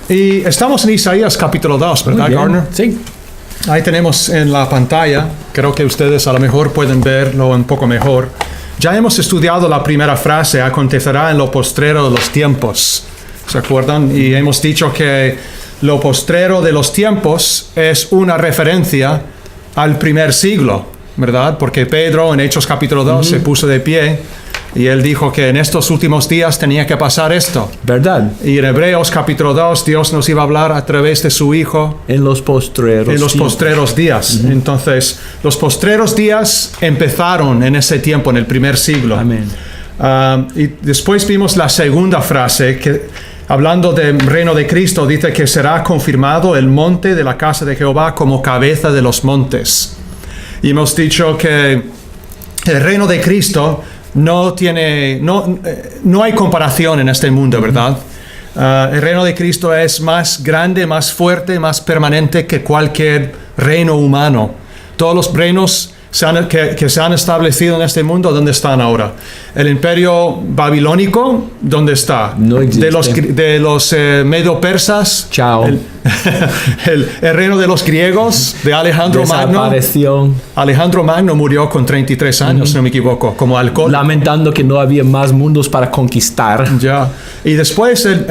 Y estamos en Isaías capítulo 2, ¿verdad, Gardner? Sí. Ahí tenemos en la pantalla, creo que ustedes a lo mejor pueden verlo un poco mejor. Ya hemos estudiado la primera frase, acontecerá en lo postrero de los tiempos. ¿Se acuerdan? Y hemos dicho que lo postrero de los tiempos es una referencia al primer siglo, ¿verdad? Porque Pedro en Hechos capítulo 2 se puso de pie y él dijo que en estos últimos días tenía que pasar esto. ¿Verdad? Y en Hebreos capítulo 2 Dios nos iba a hablar a través de su Hijo En los postreros días. Entonces, los postreros días empezaron en ese tiempo, en el primer siglo. Amén. Y después vimos la segunda frase que, hablando del reino de Cristo, dice que será confirmado el monte de la casa de Jehová como cabeza de los montes. Y hemos dicho que el reino de Cristo no hay comparación en este mundo, ¿verdad? El reino de Cristo es más grande, más fuerte, más permanente que cualquier reino humano. Todos los reinos que se han establecido en este mundo, ¿dónde están ahora? El imperio babilónico, ¿dónde está? No existe. De los medo-persas. Chao. El reino de los griegos, de Alejandro Magno. Desapareció. Alejandro Magno murió con 33 años, si no me equivoco, como alcohólico. Lamentando que no había más mundos para conquistar. Ya. Y después el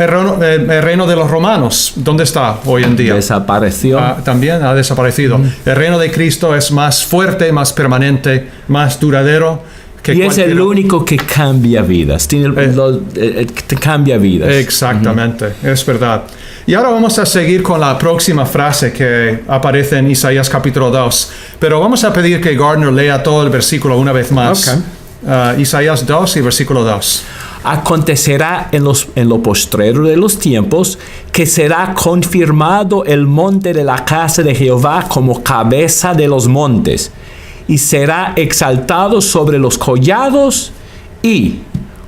reino de los romanos, ¿dónde está hoy en día? Desapareció. También ha desaparecido. El reino de Cristo es más fuerte, más permanente, más duradero. Y es el único que cambia vidas. Te cambia vidas. Exactamente, es verdad. Y ahora vamos a seguir con la próxima frase que aparece en Isaías capítulo 2. Pero vamos a pedir que Gardner lea todo el versículo una vez más. Okay. Isaías 2 y versículo 2. Acontecerá en lo postrero de los tiempos que será confirmado el monte de la casa de Jehová como cabeza de los montes, y será exaltado sobre los collados, y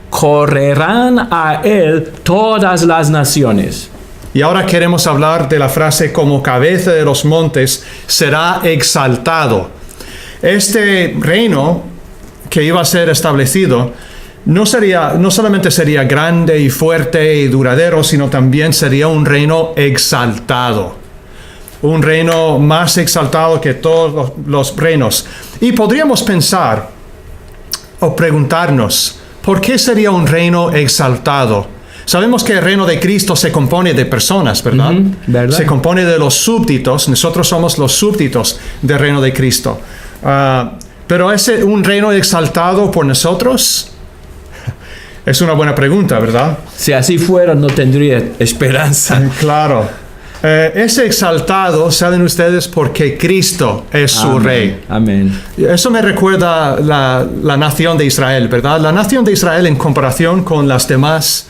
correrán a él todas las naciones. Y ahora queremos hablar de la frase como cabeza de los montes, será exaltado. Este reino que iba a ser establecido no solamente sería grande y fuerte y duradero, sino también sería un reino exaltado. Un reino más exaltado que todos los reinos. Y podríamos pensar o preguntarnos, ¿por qué sería un reino exaltado? Sabemos que el reino de Cristo se compone de personas, ¿verdad? ¿Verdad? Se compone de los súbditos. Nosotros somos los súbditos del reino de Cristo. Pero ¿es un reino exaltado por nosotros? Es una buena pregunta, ¿verdad? Si así fuera, no tendría esperanza. Claro. Es exaltado, saben ustedes, porque Cristo es su rey. Amén. Eso me recuerda la nación de Israel, ¿verdad? La nación de Israel en comparación con los demás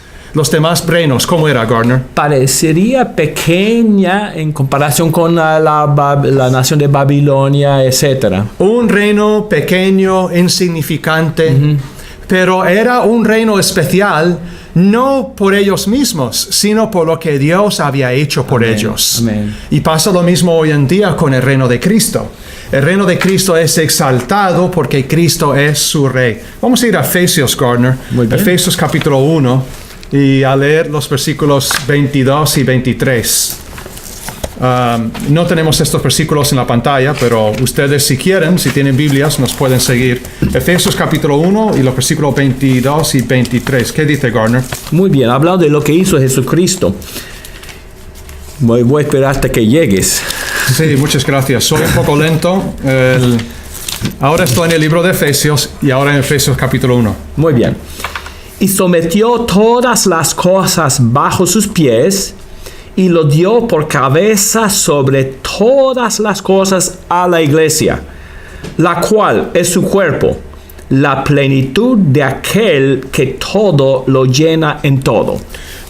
reinos, ¿cómo era, Gardner? Parecería pequeña en comparación con la nación de Babilonia, etc. Un reino pequeño, insignificante, pero era un reino especial, no por ellos mismos, sino por lo que Dios había hecho por ellos. Amén. Y pasa lo mismo hoy en día con el reino de Cristo. El reino de Cristo es exaltado porque Cristo es su rey. Vamos a ir a Efesios, Gardner. Muy bien. Efesios capítulo 1 y a leer los versículos 22 y 23. No tenemos estos versículos en la pantalla, pero ustedes si quieren, si tienen Biblias, nos pueden seguir. Efesios capítulo 1 y los versículos 22 y 23. ¿Qué dice, Gardner? Muy bien, hablando de lo que hizo Jesucristo. Voy a esperar hasta que llegues. Sí, muchas gracias. Soy un poco lento. Ahora estoy en el libro de Efesios y ahora en Efesios capítulo 1. Muy bien. Y sometió todas las cosas bajo sus pies, y lo dio por cabeza sobre todas las cosas a la iglesia, la cual es su cuerpo, la plenitud de aquel que todo lo llena en todo.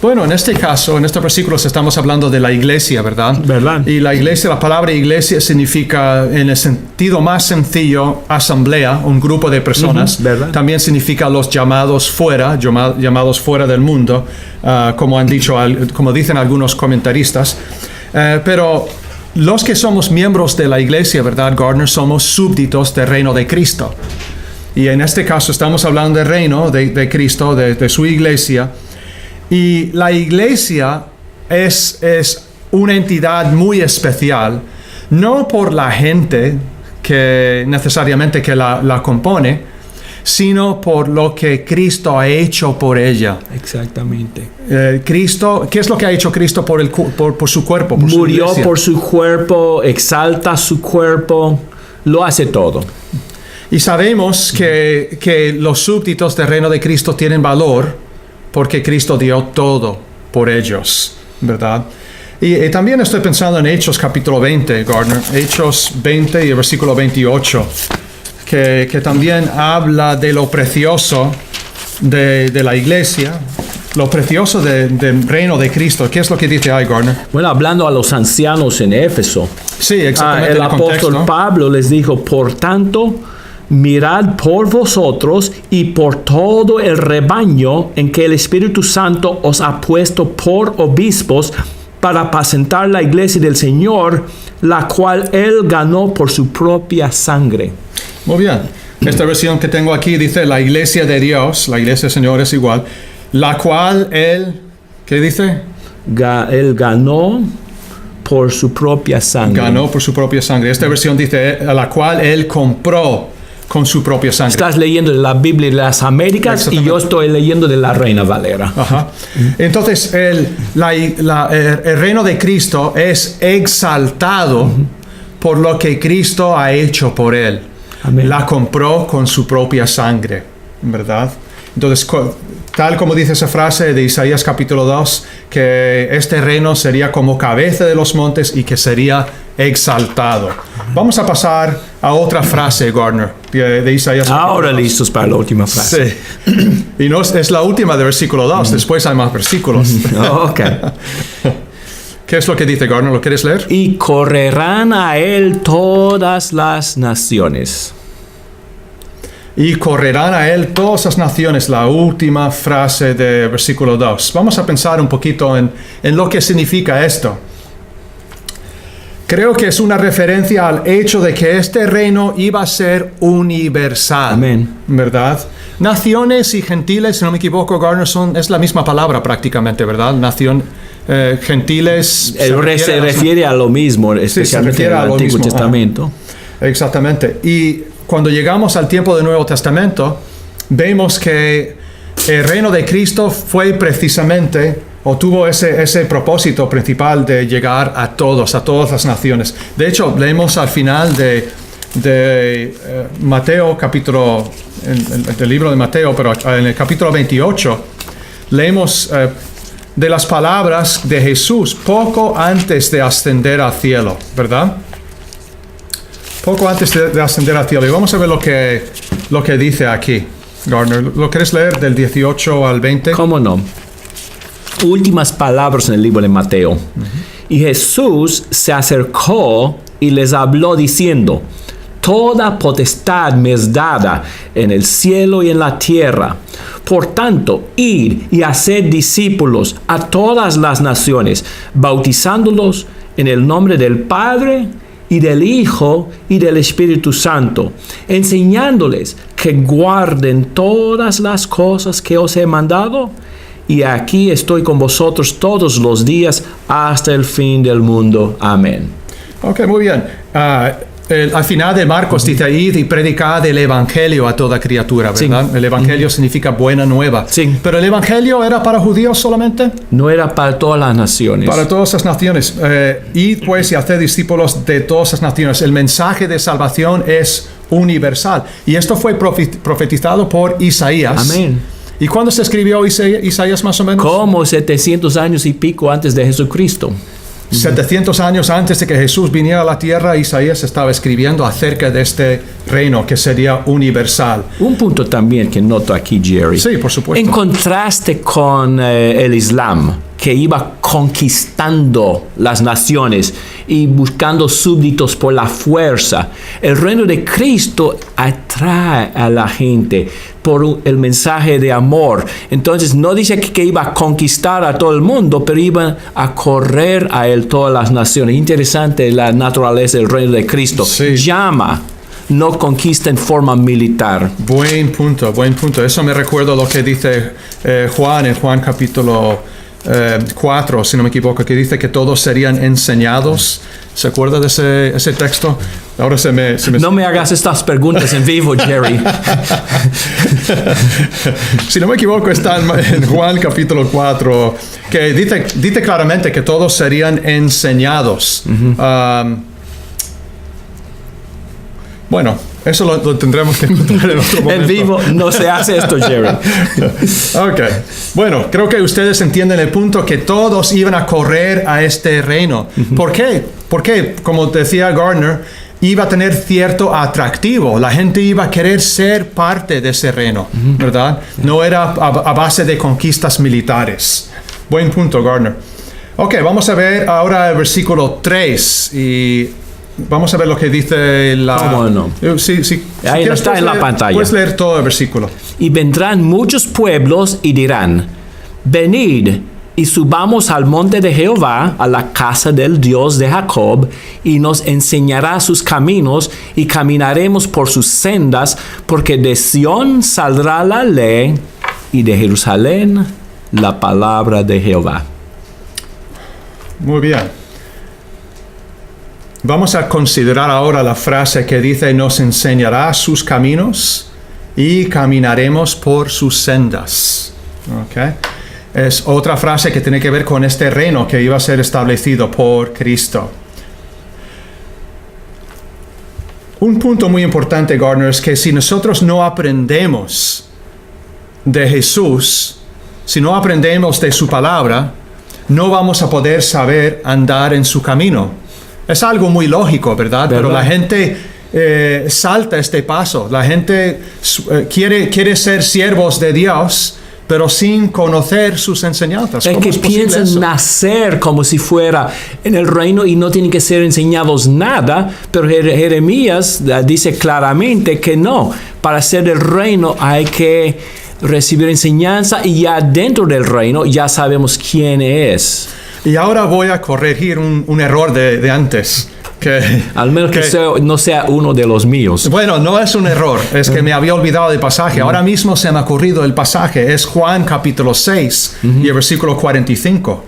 Bueno, en este caso, en estos versículos estamos hablando de la iglesia, ¿verdad? ¿Verdad? Y la iglesia, la palabra iglesia significa, en el sentido más sencillo, asamblea, un grupo de personas. ¿Verdad? También significa los llamados fuera del mundo, como dicen algunos comentaristas. Pero los que somos miembros de la iglesia, ¿verdad, Gardner? Somos súbditos del reino de Cristo. Y en este caso estamos hablando del reino de Cristo, de su iglesia. Y la iglesia es una entidad muy especial, no por la gente que necesariamente que la compone, sino por lo que Cristo ha hecho por ella. Exactamente. Cristo, ¿qué es lo que ha hecho Cristo por su cuerpo? Por Murió su iglesia? por su cuerpo, exalta su cuerpo, lo hace todo. Y sabemos que los súbditos del reino de Cristo tienen valor porque Cristo dio todo por ellos, ¿verdad? Y también estoy pensando en Hechos capítulo 20, Gardner. Hechos 20 y el versículo 28, que también habla de lo precioso de la iglesia, lo precioso del reino de Cristo. ¿Qué es lo que dice ahí, Gardner? Bueno, hablando a los ancianos en Éfeso, Sí, exactamente. el apóstol Pablo les dijo, por tanto, mirad por vosotros y por todo el rebaño en que el Espíritu Santo os ha puesto por obispos para apacentar la iglesia del Señor, la cual Él ganó por su propia sangre. Muy bien. Esta versión que tengo aquí dice la iglesia de Dios, la iglesia del Señor es igual, la cual Él, ¿qué dice? Él ganó por su propia sangre. Ganó por su propia sangre. Esta versión dice a la cual Él compró con su propia sangre. Estás leyendo de la Biblia de las Américas y yo estoy leyendo de la Reina Valera. Ajá. Entonces, el reino de Cristo es exaltado por lo que Cristo ha hecho por él. Amén. La compró con su propia sangre, ¿verdad? Entonces, tal como dice esa frase de Isaías capítulo 2, que este reino sería como cabeza de los montes y que sería exaltado. Vamos a pasar a otra frase, Gardner, de Isaías capítulo Ahora 2. listos para la última frase. Sí. Y no es la última del versículo 2, después hay más versículos. Ok. ¿Qué es lo que dice, Gardner? ¿Lo quieres leer? Y correrán a él todas las naciones. Y correrán a él todas las naciones, la última frase del versículo 2. Vamos a pensar un poquito en lo que significa esto. Creo que es una referencia al hecho de que este reino iba a ser universal. Amén. ¿Verdad? Naciones y gentiles, si no me equivoco, Gardner, es la misma palabra prácticamente, ¿verdad? Gentiles. Se refiere a lo mismo, especialmente en el Antiguo Testamento. Exactamente. Y cuando llegamos al tiempo del Nuevo Testamento, vemos que el reino de Cristo fue precisamente, o tuvo ese propósito principal de llegar a todas las naciones. De hecho, leemos al final de Mateo, capítulo, del libro de Mateo, pero en el capítulo 28, leemos de las palabras de Jesús poco antes de ascender al cielo, ¿verdad? Poco antes de ascender al cielo. Y vamos a ver lo que dice aquí, Gardner. ¿Lo quieres leer del 18 al 20? ¿Cómo no? Últimas palabras en el libro de Mateo. Y Jesús se acercó y les habló diciendo: toda potestad me es dada en el cielo y en la tierra. Por tanto, id y haced discípulos a todas las naciones, bautizándolos en el nombre del Padre y del Hijo y del Espíritu Santo, enseñándoles que guarden todas las cosas que os he mandado. Y aquí estoy con vosotros todos los días hasta el fin del mundo. Amén. Ok, muy bien. Al final de Marcos dice: id y predicad el evangelio a toda criatura, ¿verdad? Sí. El evangelio significa buena nueva. Sí. Pero el evangelio era para judíos solamente. No era para todas las naciones. Para todas las naciones. Id pues y haced discípulos de todas las naciones. El mensaje de salvación es universal. Y esto fue profetizado por Isaías. Amén. ¿Y cuándo se escribió Isaías más o menos? Como 700 años y pico antes de Jesucristo. 700 años antes de que Jesús viniera a la tierra, Isaías estaba escribiendo acerca de este reino que sería universal. Un punto también que noto aquí, Jerry. Sí, por supuesto. En contraste con el Islam, que iba conquistando las naciones y buscando súbditos por la fuerza, el reino de Cristo atrae a la gente por el mensaje de amor. Entonces no dice que iba a conquistar a todo el mundo, pero iba a correr a él todas las naciones. Interesante la naturaleza del reino de Cristo. Sí. Llama, no conquista en forma militar. Buen punto, buen punto. Eso me recuerda lo que dice Juan en Juan capítulo 4, si no me equivoco, que dice que todos serían enseñados. ¿Se acuerda de ese texto? Ahora se me... No me hagas estas preguntas en vivo, Jerry. Si no me equivoco, está en Juan capítulo 4, que dice claramente que todos serían enseñados. Bueno, eso lo tendremos que encontrar en otro momento. En vivo no se hace esto, Jerry. Ok. Bueno, creo que ustedes entienden el punto que todos iban a correr a este reino. ¿Por qué? Porque, como decía Gardner, iba a tener cierto atractivo. La gente iba a querer ser parte de ese reino, ¿verdad? No era a base de conquistas militares. Buen punto, Gardner. Ok, vamos a ver ahora el versículo 3 y... Vamos a ver lo que dice la... ¿Cómo no? Sí. Ahí está en la pantalla. Puedes leer todo el versículo. Y vendrán muchos pueblos y dirán, venid y subamos al monte de Jehová, a la casa del Dios de Jacob, y nos enseñará sus caminos, y caminaremos por sus sendas, porque de Sión saldrá la ley, y de Jerusalén la palabra de Jehová. Muy bien. Vamos a considerar ahora la frase que dice, nos enseñará sus caminos y caminaremos por sus sendas. Okay. Es otra frase que tiene que ver con este reino que iba a ser establecido por Cristo. Un punto muy importante, Gardner, es que si nosotros no aprendemos de Jesús, si no aprendemos de su palabra, no vamos a poder saber andar en su camino. Es algo muy lógico, ¿verdad? Pero la gente salta este paso. La gente quiere ser siervos de Dios, pero sin conocer sus enseñanzas. Es que piensan nacer como si fuera en el reino y no tienen que ser enseñados nada, pero Jeremías dice claramente que no. Para ser del reino hay que recibir enseñanza y ya dentro del reino ya sabemos quién es. Y ahora voy a corregir un error de antes. Al menos que no sea uno de los míos. Bueno, no es un error, es que me había olvidado del pasaje. Ahora mismo se me ha ocurrido el pasaje. Es Juan capítulo 6 y el versículo 45.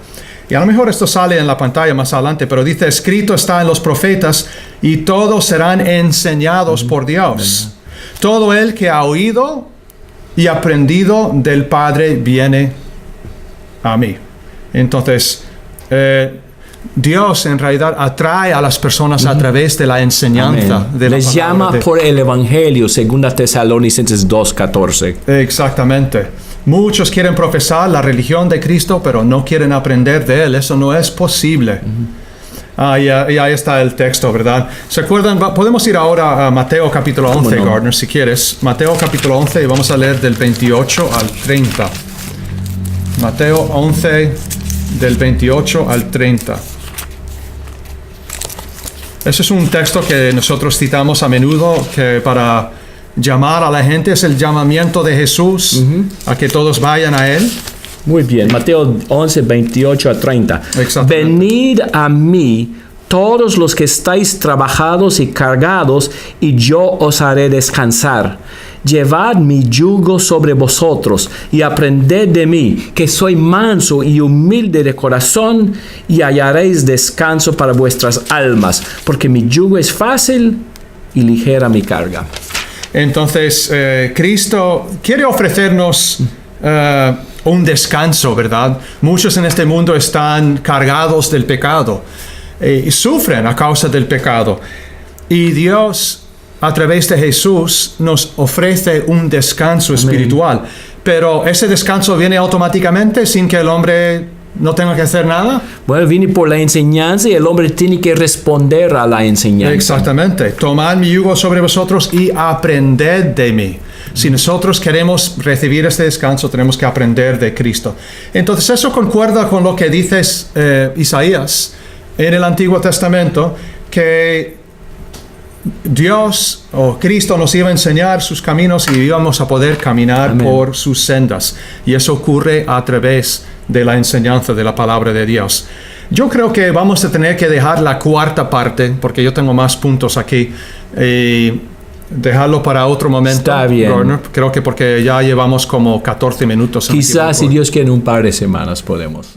Y a lo mejor esto sale en la pantalla más adelante, pero dice, escrito está en los profetas y todos serán enseñados por Dios. Todo el que ha oído y aprendido del Padre viene a mí. Entonces... Dios en realidad atrae a las personas a través de la enseñanza. Les llama por el Evangelio, 2 Tesalonicenses 2:14. Exactamente. Muchos quieren profesar la religión de Cristo, pero no quieren aprender de Él. Eso no es posible. Y ahí está el texto, ¿verdad? ¿Se acuerdan? Podemos ir ahora a Mateo capítulo 11, Gardner, si quieres. Mateo capítulo 11 y vamos a leer del 28 al 30. Mateo 11, del 28 al 30. Ese es un texto que nosotros citamos a menudo, que para llamar a la gente es el llamamiento de Jesús a que todos vayan a Él. Muy bien, Mateo 11, 28 a 30. Venid a mí todos los que estáis trabajados y cargados, y yo os haré descansar. Llevad mi yugo sobre vosotros y aprended de mí, que soy manso y humilde de corazón, y hallaréis descanso para vuestras almas, porque mi yugo es fácil y ligera mi carga. Entonces, Cristo quiere ofrecernos un descanso, ¿verdad? Muchos en este mundo están cargados del pecado y sufren a causa del pecado. Y Dios, a través de Jesús, nos ofrece un descanso espiritual. Pero ese descanso viene automáticamente sin que el hombre no tenga que hacer nada. Bueno, viene por la enseñanza y el hombre tiene que responder a la enseñanza. Exactamente. Tomad mi yugo sobre vosotros y aprended de mí. Si nosotros queremos recibir este descanso, tenemos que aprender de Cristo. Entonces, eso concuerda con lo que dice Isaías en el Antiguo Testamento, que Dios o Cristo nos iba a enseñar sus caminos y íbamos a poder caminar por sus sendas. Y eso ocurre a través de la enseñanza de la palabra de Dios. Yo creo que vamos a tener que dejar la cuarta parte, porque yo tengo más puntos aquí. dejarlo para otro momento. Está bien. Gardner. Creo que porque ya llevamos como 14 minutos. Quizás, si Dios quiere, en un par de semanas podemos.